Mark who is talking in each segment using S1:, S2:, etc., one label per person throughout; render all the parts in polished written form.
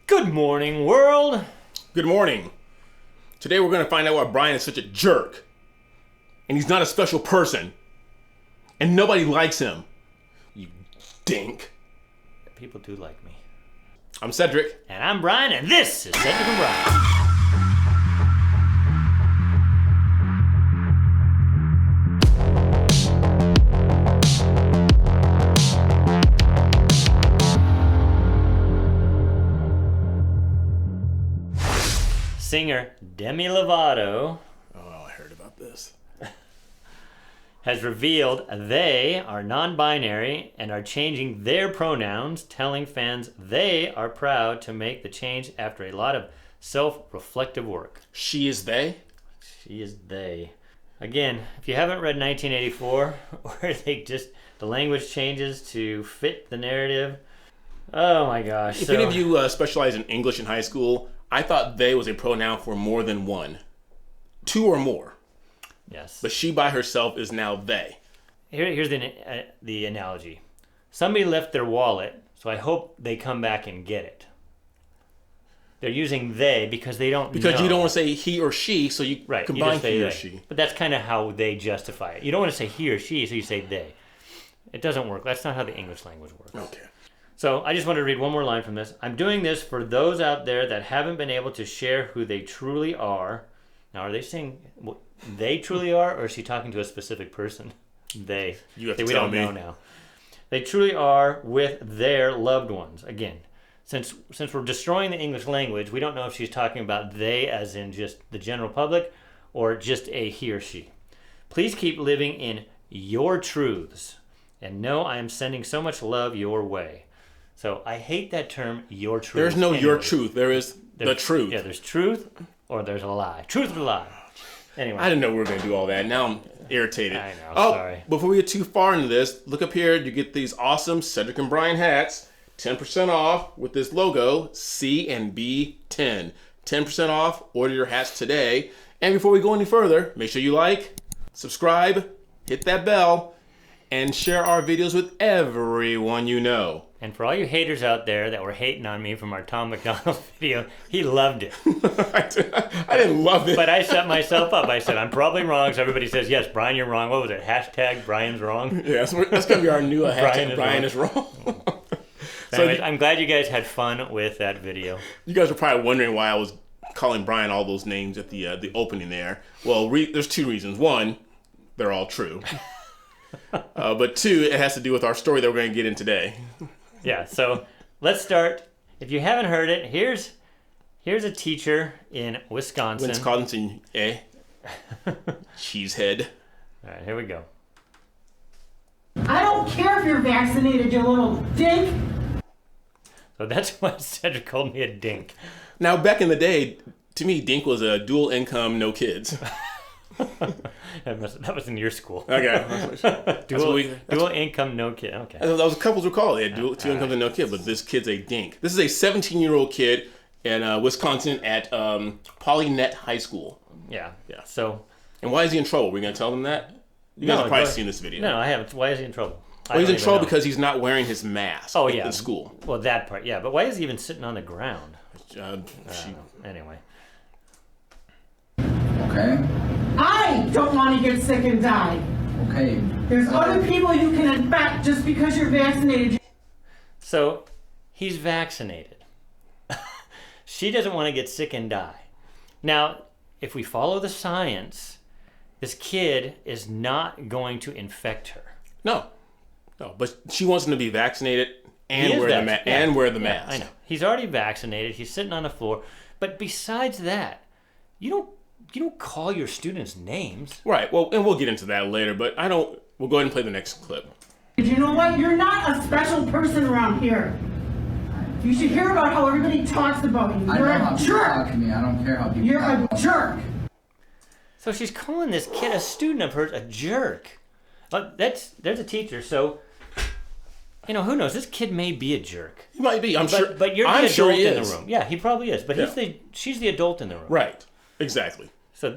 S1: Good morning, world.
S2: Good morning. Today we're going to find out why Brian is such a jerk. And he's not a special person. And nobody likes him. You dink.
S1: People do like me.
S2: I'm Cedric.
S1: And I'm Brian, and this is Cedric and Brian. Singer Demi Lovato
S2: I heard about this.
S1: has revealed they are non-binary and are changing their pronouns, telling fans they are proud to make the change after a lot of self-reflective work.
S2: She is they?
S1: She is they. Again, if you haven't read 1984, where the language changes to fit the narrative, oh my gosh.
S2: If any of you specialize in English in high school, I thought they was a pronoun for more than one. Two or more.
S1: Yes.
S2: But she by herself is now they.
S1: Here's the analogy. Somebody left their wallet, so I hope they come back and get it. They're using they because they don't know.
S2: Because you don't want to say he or she, so you combine he or she.
S1: But that's kind of how they justify it. You don't want to say he or she, so you say they. It doesn't work. That's not how the English language works.
S2: Okay.
S1: So I just want to read one more line from this. I'm doing this for those out there that haven't been able to share who they truly are. Now, are they saying they truly are, or is she talking to a specific person? They.
S2: You have to
S1: we
S2: tell
S1: don't
S2: me.
S1: know now. They truly are with their loved ones. Again, since we're destroying the English language, we don't know if she's talking about they as in just the general public or just a he or she. Please keep living in your truths and know I am sending so much love your way. So I hate that term, your truth.
S2: There's no your truth. There's the truth.
S1: Yeah, there's truth or there's a lie. Truth or lie. Anyway.
S2: I didn't know we were going to do all that. Now I'm irritated.
S1: I know, sorry.
S2: Before we get too far into this, look up here. You get these awesome Cedric and Brian hats. 10% off with this logo, C&B10. 10% off. Order your hats today. And before we go any further, make sure you like, subscribe, hit that bell, and share our videos with everyone you know.
S1: And for all you haters out there that were hating on me from our Tom McDonald video, he loved it.
S2: I didn't love it.
S1: But I set myself up. I said, I'm probably wrong. So everybody says, yes, Brian, you're wrong. What was it? Hashtag Brian's wrong?
S2: Yeah, that's going to be our new hashtag Brian is wrong.
S1: So anyways, I'm glad you guys had fun with that video.
S2: You guys are probably wondering why I was calling Brian all those names at the opening there. Well, there's two reasons. One, they're all true. But two, it has to do with our story that we're going to get in today.
S1: Yeah, so let's start. If you haven't heard it, here's a teacher in Wisconsin.
S2: Wisconsin, eh? Cheesehead.
S1: All right, here we go.
S3: I don't care if you're vaccinated, you little dink.
S1: So that's why Cedric called me a dink.
S2: Now, back in the day, to me, Dink was a dual income, no kids.
S1: That was in your school.
S2: Okay.
S1: dual income, no kid. Okay.
S2: That was couples were called. They had two incomes and no kid, but this kid's a dink. This is a 17-year-old kid in Wisconsin at Polynet High School.
S1: Yeah. So.
S2: And why is he in trouble? We're going to tell them that? You guys have probably seen this video.
S1: No, I haven't. Why is he in trouble?
S2: Well, he's in trouble because he's not wearing his mask in school.
S1: Well, that part, yeah. But why is he even sitting on the ground? Anyway.
S4: Okay.
S3: I don't want to get sick and die.
S4: Okay.
S3: There's other people you can infect just because you're vaccinated.
S1: So, he's vaccinated. She doesn't want to get sick and die. Now, if we follow the science, this kid is not going to infect her.
S2: No, but she wants him to be vaccinated and wear the mask.
S1: I know. He's already vaccinated. He's sitting on the floor. But besides that, you don't call your students names.
S2: Right. Well, and we'll get into that later, but we'll go ahead and play the next clip.
S3: You know what? You're not a special person around here. You should hear about how everybody talks about you. You're a jerk.
S4: Talk to me. I don't care how people
S3: You're
S4: talk
S3: a jerk.
S1: So she's calling this kid, a student of hers, a jerk. There's a teacher, so who knows? This kid may be a jerk.
S2: He might be. I'm sure.
S1: But you're the adult in the room. Yeah, he probably is. But she's the adult in the room.
S2: Right. Exactly.
S1: So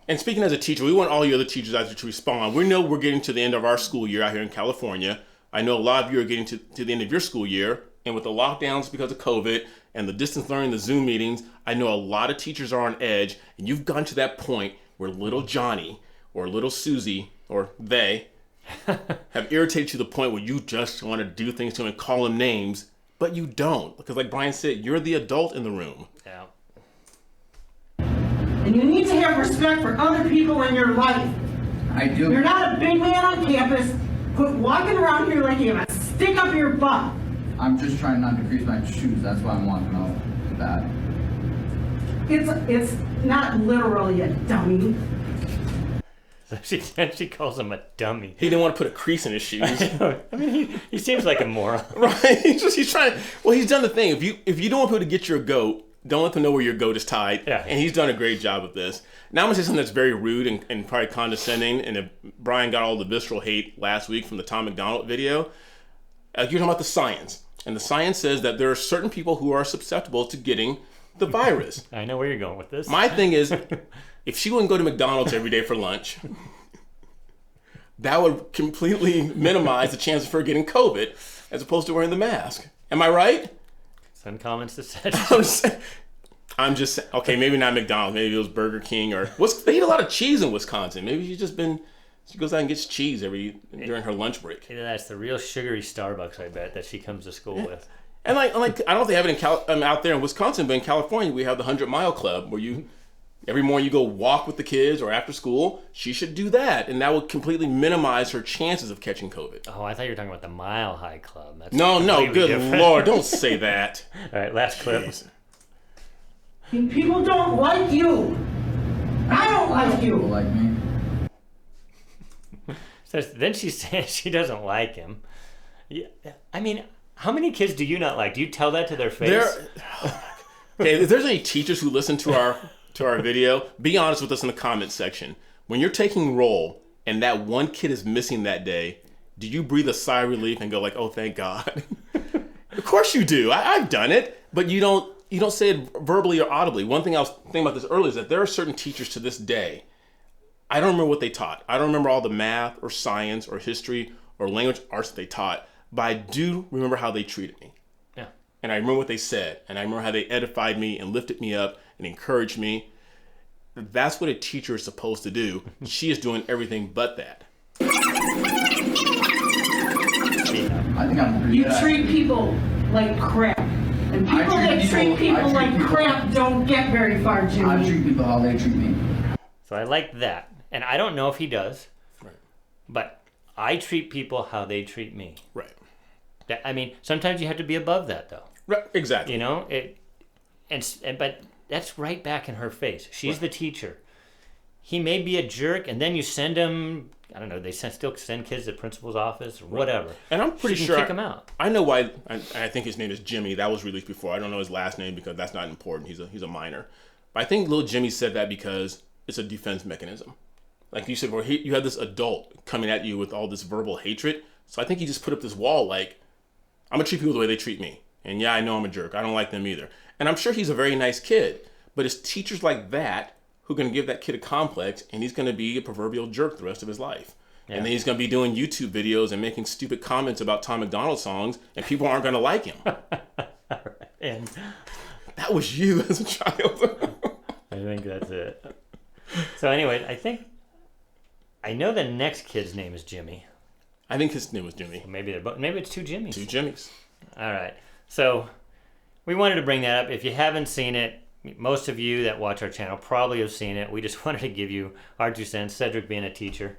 S2: And speaking as a teacher, we want all you other teachers out there to respond. We know we're getting to the end of our school year out here in California. I know a lot of you are getting to the end of your school year. And with the lockdowns because of COVID and the distance learning, the Zoom meetings, I know a lot of teachers are on edge. And you've gotten to that point where little Johnny or little Susie or they have irritated you to the point where you just want to do things to him and call him names, but you don't. Because like Brian said, you're the adult in the room.
S1: Yeah.
S3: And you need to have respect for other people in your life.
S4: I do.
S3: You're not a big man on campus, walking around here like you have a stick up your butt.
S4: I'm just trying not to crease my shoes. That's why I'm walking out with that.
S3: It's not literally a dummy.
S1: She calls him a dummy.
S2: He didn't want to put a crease in his shoes.
S1: I mean, he seems like a moron.
S2: Right? He's trying. Well, he's done the thing. If you don't want people to get your goat, don't let them know where your goat is tied.
S1: Yeah.
S2: And he's done a great job of this. Now I'm gonna say something that's very rude and probably condescending. And if Brian got all the visceral hate last week from the Tom McDonald video, you're talking about the science, and the science says that there are certain people who are susceptible to getting the virus.
S1: I know where you're going with this.
S2: My thing is, if she wouldn't go to McDonald's every day for lunch, that would completely minimize the chance of her getting COVID as opposed to wearing the mask. Am I right?
S1: Send comments to Cedric.
S2: I'm just saying, okay, maybe not McDonald's. Maybe it was Burger King or they eat a lot of cheese in Wisconsin. Maybe she goes out and gets cheese during her lunch break.
S1: Either that's the real sugary Starbucks, I bet, that she comes to school with.
S2: And like I don't know if they have it out there in Wisconsin, but in California we have the 100-mile club where every morning you go walk with the kids or after school. She should do that, and that would completely minimize her chances of catching COVID.
S1: Oh, I thought you were talking about the Mile High Club. That's
S2: No, good
S1: different.
S2: Lord, don't say that.
S1: All right, last clip.
S2: Jeez.
S3: People don't like you. I don't like
S4: People
S3: you.
S4: like me.
S1: So then she says she doesn't like him. Yeah, I mean, how many kids do you not like? Do you tell that to their face?
S2: Okay, if there's any teachers who listen to our video, be honest with us in the comments section. When you're taking roll and that one kid is missing that day, do you breathe a sigh of relief and go like, "Oh, thank God"? Of course you do. I've done it, but you don't say it verbally or audibly. One thing I was thinking about this earlier is that there are certain teachers to this day. I don't remember what they taught. I don't remember all the math or science or history or language arts that they taught, but I do remember how they treated me.
S1: Yeah.
S2: And I remember what they said, and I remember how they edified me and lifted me up and encouraged me. That's what a teacher is supposed to do. She is doing everything but that.
S4: I think I'm pretty
S3: You
S4: good.
S3: treat people like crap. And people
S4: I
S3: that
S4: treat
S3: treat
S4: people-
S3: people
S4: I treat
S3: like
S4: people-
S3: crap don't get very far,
S4: I
S3: Jimmy.
S4: treat people how they treat me.
S1: So I like that. And I don't know if he does,
S2: Right.
S1: but I treat people how they treat me.
S2: Right.
S1: I mean, sometimes you have to be above that, though.
S2: Right. Exactly.
S1: You know, but that's right back in her face. She's the teacher. He may be a jerk, and then you send him. I don't know. They still send kids to the principal's office or whatever.
S2: And I'm pretty
S1: She
S2: sure
S1: can kick him out.
S2: I know why. I think his name is Jimmy. That was released before. I don't know his last name because that's not important. He's a minor. But I think little Jimmy said that because it's a defense mechanism. Like you said, where you had this adult coming at you with all this verbal hatred. So I think he just put up this wall like, I'm going to treat people the way they treat me. And yeah, I know I'm a jerk. I don't like them either. And I'm sure he's a very nice kid. But it's teachers like that who are going to give that kid a complex, and he's going to be a proverbial jerk the rest of his life.
S1: Yeah.
S2: And then he's going to be doing YouTube videos and making stupid comments about Tom McDonald songs, and people aren't going to like him.
S1: And
S2: That was you as a child.
S1: I think that's it. So anyway, I know the next kid's name is Jimmy.
S2: I think his name was Jimmy.
S1: Maybe maybe it's two Jimmys.
S2: Two Jimmys.
S1: All right. So we wanted to bring that up. If you haven't seen it, most of you that watch our channel probably have seen it. We just wanted to give you our 2 cents, Cedric being a teacher.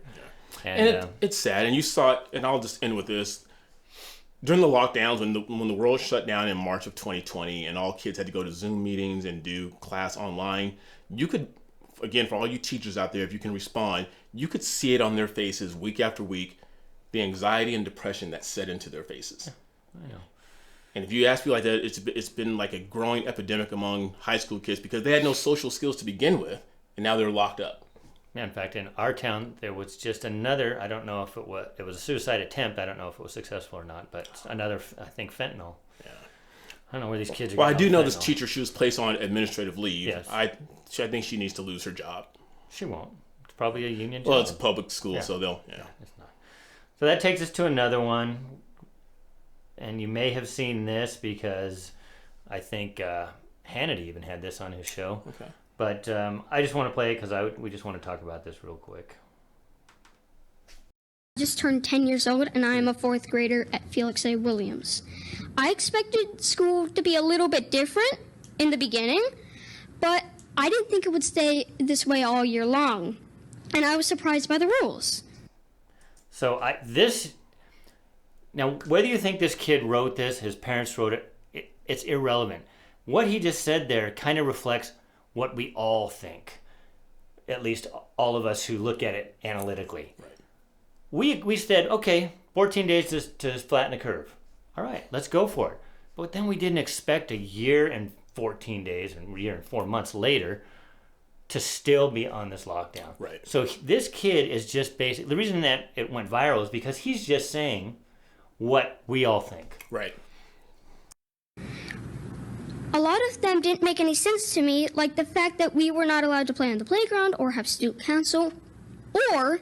S2: And it's sad. And you saw it, and I'll just end with this. During the lockdowns, when the world shut down in March of 2020 and all kids had to go to Zoom meetings and do class online, you could, again, for all you teachers out there, if you can respond, you could see it on their faces week after week, the anxiety and depression that set into their faces.
S1: I know.
S2: And if you ask people like that, it's been like a growing epidemic among high school kids because they had no social skills to begin with, and now they're locked up.
S1: Yeah, in fact, in our town, there was just another, I don't know if it was a suicide attempt. I don't know if it was successful or not, but another, I think, fentanyl. Yeah. I don't know where these kids are
S2: Well, I
S1: getting
S2: do
S1: all
S2: know this
S1: fentanyl.
S2: teacher, she was placed on administrative leave.
S1: Yes.
S2: I think she needs to lose her job.
S1: She won't. It's probably a union job.
S2: Well, it's a public school,
S1: Yeah.
S2: so they'll,
S1: It's not. So that takes us to another one. and you may have seen this because I think Hannity even had this on his show.
S2: Okay.
S1: But I just want to play it because we just want to talk about this real quick.
S5: I just turned 10 years old and I am a 4th grader at Felix A. Williams. I expected school to be a little bit different in the beginning, but I didn't think it would stay this way all year long. And I was surprised by the rules.
S1: So now whether you think this kid wrote this, his parents wrote it, it's irrelevant. What he just said there kind of reflects what we all think, at least all of us who look at it analytically.
S2: Right.
S1: We said, okay, 14 days to flatten the curve. All right, let's go for it. But then we didn't expect a year and 14 days and a year and 4 months later to still be on this lockdown.
S2: Right.
S1: So this kid is just basically, the reason that it went viral is because he's just saying what we all think.
S2: Right.
S5: A lot of them didn't make any sense to me, like the fact that we were not allowed to play on the playground or have student council or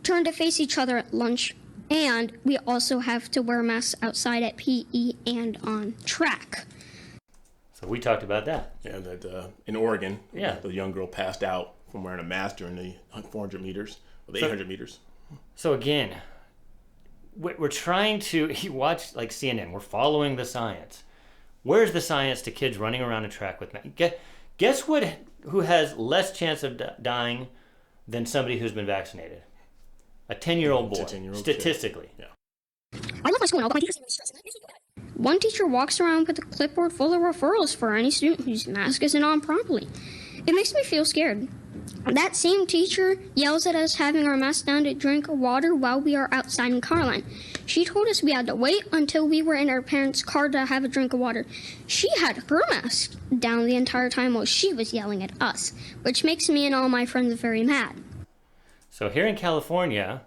S5: turn to face each other at lunch, and we also have to wear masks outside at PE and on track.
S1: So we talked about that.
S2: Yeah, that in Oregon,
S1: Yeah.
S2: the young girl passed out from wearing a mask during the 400 meters, or the 800 meters.
S1: So again, we're trying to, you watch like CNN, we're following the science. Where's the science to kids running around a track with masks? Guess who has less chance of dying than somebody who's been vaccinated? A 10-year-old boy,
S2: 10-year-old
S1: statistically.
S2: Kid. Yeah.
S5: I love my school now, but my teachers make me stressed. One teacher walks around with a clipboard full of referrals for any student whose mask isn't on properly. It makes me feel scared. That same teacher yells at us having our masks down to drink water while we are outside in Carline. She told us we had to wait until we were in our parents' car to have a drink of water. She had her mask down the entire time while she was yelling at us, which makes me and all my friends very mad.
S1: So here in California,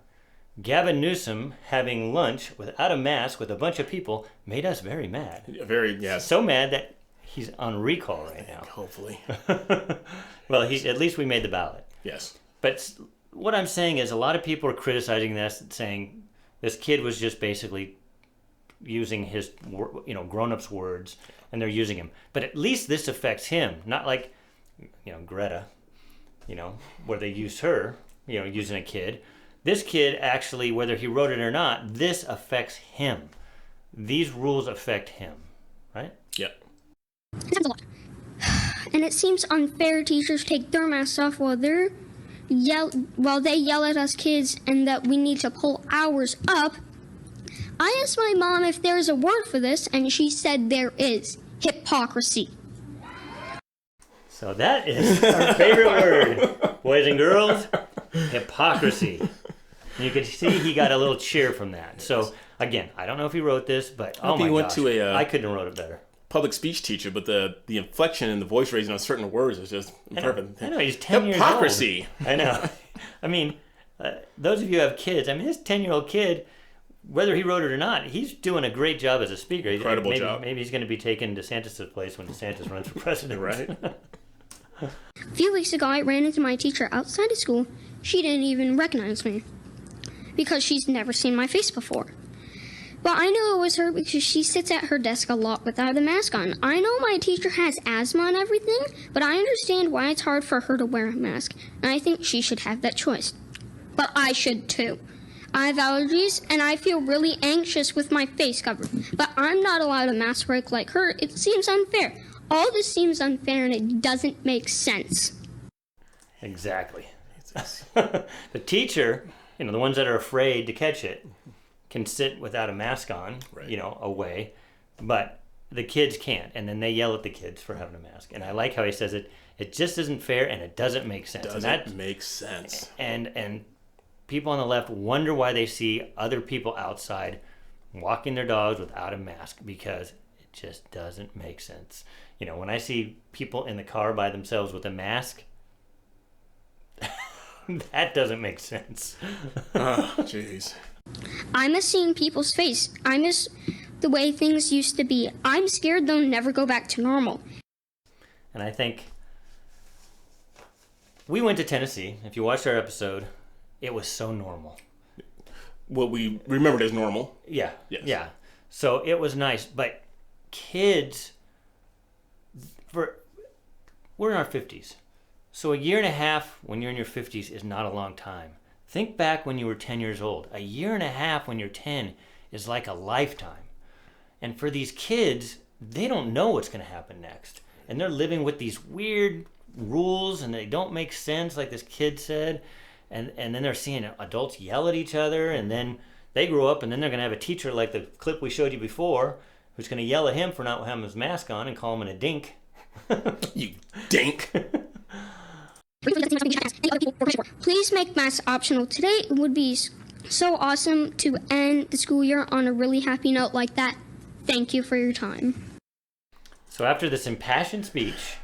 S1: Gavin Newsom having lunch without a mask with a bunch of people made us very mad.
S2: Yes.
S1: So mad that he's on recall right now.
S2: Hopefully.
S1: Well, at least we made the ballot.
S2: Yes.
S1: But what I'm saying is a lot of people are criticizing this, saying this kid was just basically using his, grown-ups' words, and they're using him. But at least this affects him, not like, Greta, where they used her, using a kid. This kid actually, whether he wrote it or not, this affects him. These rules affect him, right?
S2: Yep.
S5: That's a lot. And it seems unfair teachers take their masks off while they yell at us kids and that we need to pull ours up. I asked my mom if there's a word for this, and she said there is. Hypocrisy.
S1: So that is our favorite word, boys and girls, hypocrisy. And you can see he got a little cheer from that. So again, I don't know if he wrote this, but oh my gosh, I couldn't have wrote it better.
S2: Public speech teacher, but the inflection and the voice raising on certain words is just perfect.
S1: I know he's 10 years old.
S2: Hypocrisy.
S1: I know. I mean, those of you who have kids, this 10-year-old kid, whether he wrote it or not, he's doing a great job as a speaker.
S2: Incredible job.
S1: Maybe he's going to be taking DeSantis' place when DeSantis runs for president.
S2: Right.
S5: A few weeks ago, I ran into my teacher outside of school. She didn't even recognize me because she's never seen my face before. But I knew it was her because she sits at her desk a lot without a mask on. I know my teacher has asthma and everything, but I understand why it's hard for her to wear a mask, and I think she should have that choice. But I should too. I have allergies, and I feel really anxious with my face covered. But I'm not allowed a mask break like her. It seems unfair. All this seems unfair, and it doesn't make sense.
S1: Exactly. The teacher, the ones that are afraid to catch it, can sit without a mask on,
S2: right.
S1: Away, but the kids can't, and then they yell at the kids for having a mask. And I like how he says it just isn't fair, and it doesn't make sense.
S2: Make sense.
S1: And people on the left wonder why they see other people outside walking their dogs without a mask, because it just doesn't make sense. When I see people in the car by themselves with a mask, that doesn't make sense.
S2: Oh, jeez.
S5: I miss seeing people's face. I miss the way things used to be. I'm scared they'll never go back to normal.
S1: And I think we went to Tennessee. If you watched our episode, it was so normal.
S2: What we remembered as normal.
S1: Yeah.
S2: Yes.
S1: Yeah. So it was nice. But kids, we're in our 50s. So a year and a half when you're in your 50s is not a long time. Think back when you were 10 years old. A year and a half when you're 10 is like a lifetime. And for these kids, they don't know what's going to happen next. And they're living with these weird rules and they don't make sense, like this kid said. And then they're seeing adults yell at each other, and then they grow up and then they're going to have a teacher like the clip we showed you before who's going to yell at him for not having his mask on and call him a dink.
S2: You dink.
S5: Please make masks optional. Today it would be so awesome to end the school year on a really happy note like that. Thank you for your time.
S1: So after this impassioned speech,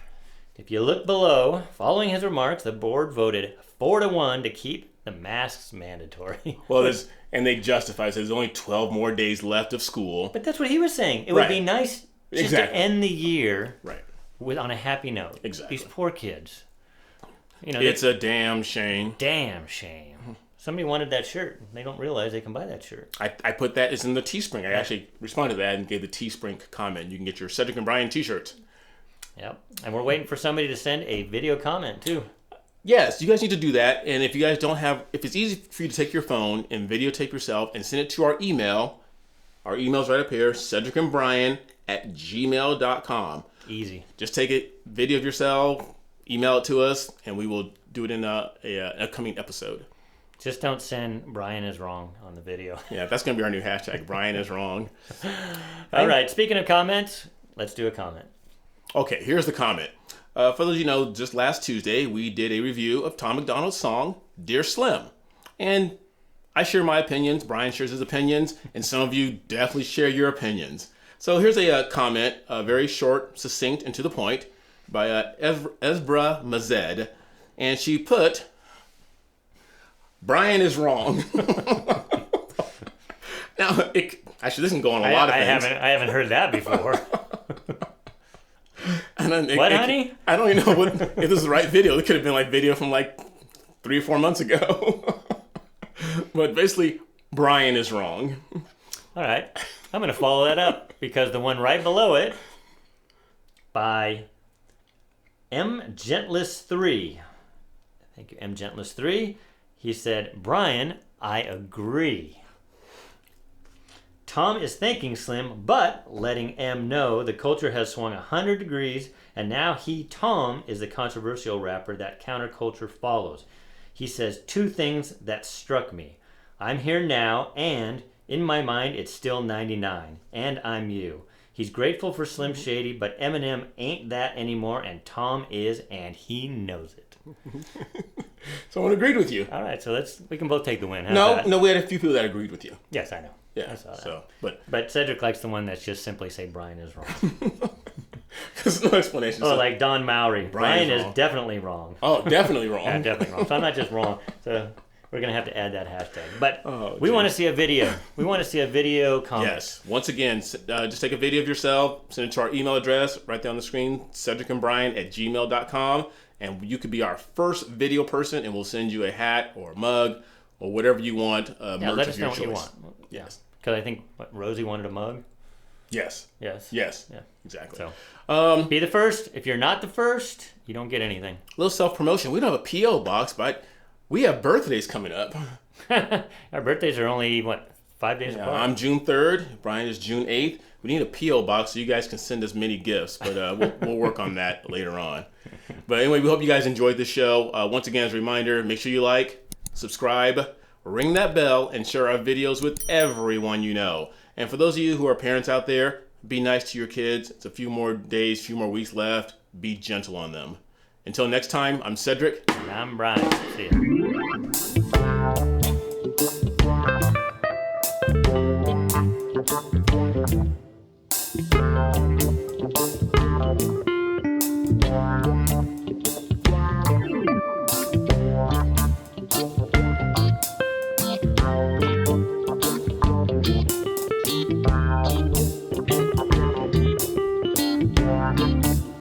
S1: if you look below, following his remarks, the board voted 4-1 to keep the masks mandatory.
S2: Well, and they justify it. There's only 12 more days left of school.
S1: But that's what he was saying. It would be nice just to end the year on a happy note.
S2: Exactly.
S1: These poor kids.
S2: It's a damn shame.
S1: Damn shame. Somebody wanted that shirt. They don't realize they can buy that shirt.
S2: I put that as in the Teespring. I actually responded to that and gave the Teespring comment. You can get your Cedric and Brian t-shirts.
S1: Yep. And we're waiting for somebody to send a video comment too.
S2: Yes, you guys need to do that. And if you guys don't have, if it's easy for you to take your phone and videotape yourself and send it to our email's right up here, cedricandbrian@gmail.com.
S1: Easy.
S2: Just take a video of yourself, email it to us, and we will do it in an upcoming episode.
S1: Just don't send Brian is wrong on the video.
S2: Yeah, that's going to be our new hashtag, Brian is wrong.
S1: All right, speaking of comments, let's do a comment.
S2: Okay, here's the comment. For those of you know, just last Tuesday, we did a review of Tom McDonald's song, Dear Slim. And I share my opinions, Brian shares his opinions, and some of you definitely share your opinions. So here's a comment, very short, succinct, and to the point, by Ezbra Mazed. And she put, Brian is wrong. Now, actually, this can go on a lot of things.
S1: I haven't heard that before. Honey?
S2: I don't even know if this is the right video. It could have been like video from like 3 or 4 months ago. But basically, Brian is wrong.
S1: All right. I'm going to follow that up because the one right below it by M. Gentless3. Thank you, M. Gentless3. He said, Brian, I agree. Tom is thanking Slim, but letting M know the culture has swung 100 degrees, and now Tom, is the controversial rapper that counterculture follows. He says 2 things that struck me. I'm here now, and in my mind, it's still 99, and I'm you. He's grateful for Slim Shady, but Eminem ain't that anymore, and Tom is, and he knows it.
S2: Someone agreed with you.
S1: All right, so we can both take the win.
S2: No, we had a few people that agreed with you.
S1: Yes, I know.
S2: Yeah,
S1: I saw that.
S2: So,
S1: but Cedric likes the one that's just simply say Brian is wrong.
S2: There's no explanation.
S1: Oh, like Don Mowry. Brian is definitely wrong.
S2: Oh, definitely wrong.
S1: Yeah, definitely wrong. So I'm not just wrong. So we're going to have to add that hashtag. But we want to see a video. We want to see a video comment.
S2: Yes. Once again, just take a video of yourself, send it to our email address right there on the screen, cedricandbrian@gmail.com, and you could be our first video person, and we'll send you a hat or a mug or whatever you want. Merch
S1: let us know
S2: of your
S1: what
S2: choice.
S1: you want. Yes. Because I think Rosie wanted a mug.
S2: Yes.
S1: Yes.
S2: Yes.
S1: Yeah.
S2: Exactly.
S1: So be the first. If you're not the first, you don't get anything.
S2: A little self-promotion. We don't have a P.O. box, but we have birthdays coming up.
S1: Our birthdays are only, 5 days apart?
S2: I'm June 3rd. Brian is June 8th. We need a P.O. box so you guys can send us many gifts, but we'll work on that later on. But anyway, we hope you guys enjoyed the show. Once again, as a reminder, make sure you like, subscribe, ring that bell, and share our videos with everyone you know. And for those of you who are parents out there, be nice to your kids. It's a few more days, few more weeks left. Be gentle on them. Until next time, I'm Cedric.
S1: And I'm Brian. See ya.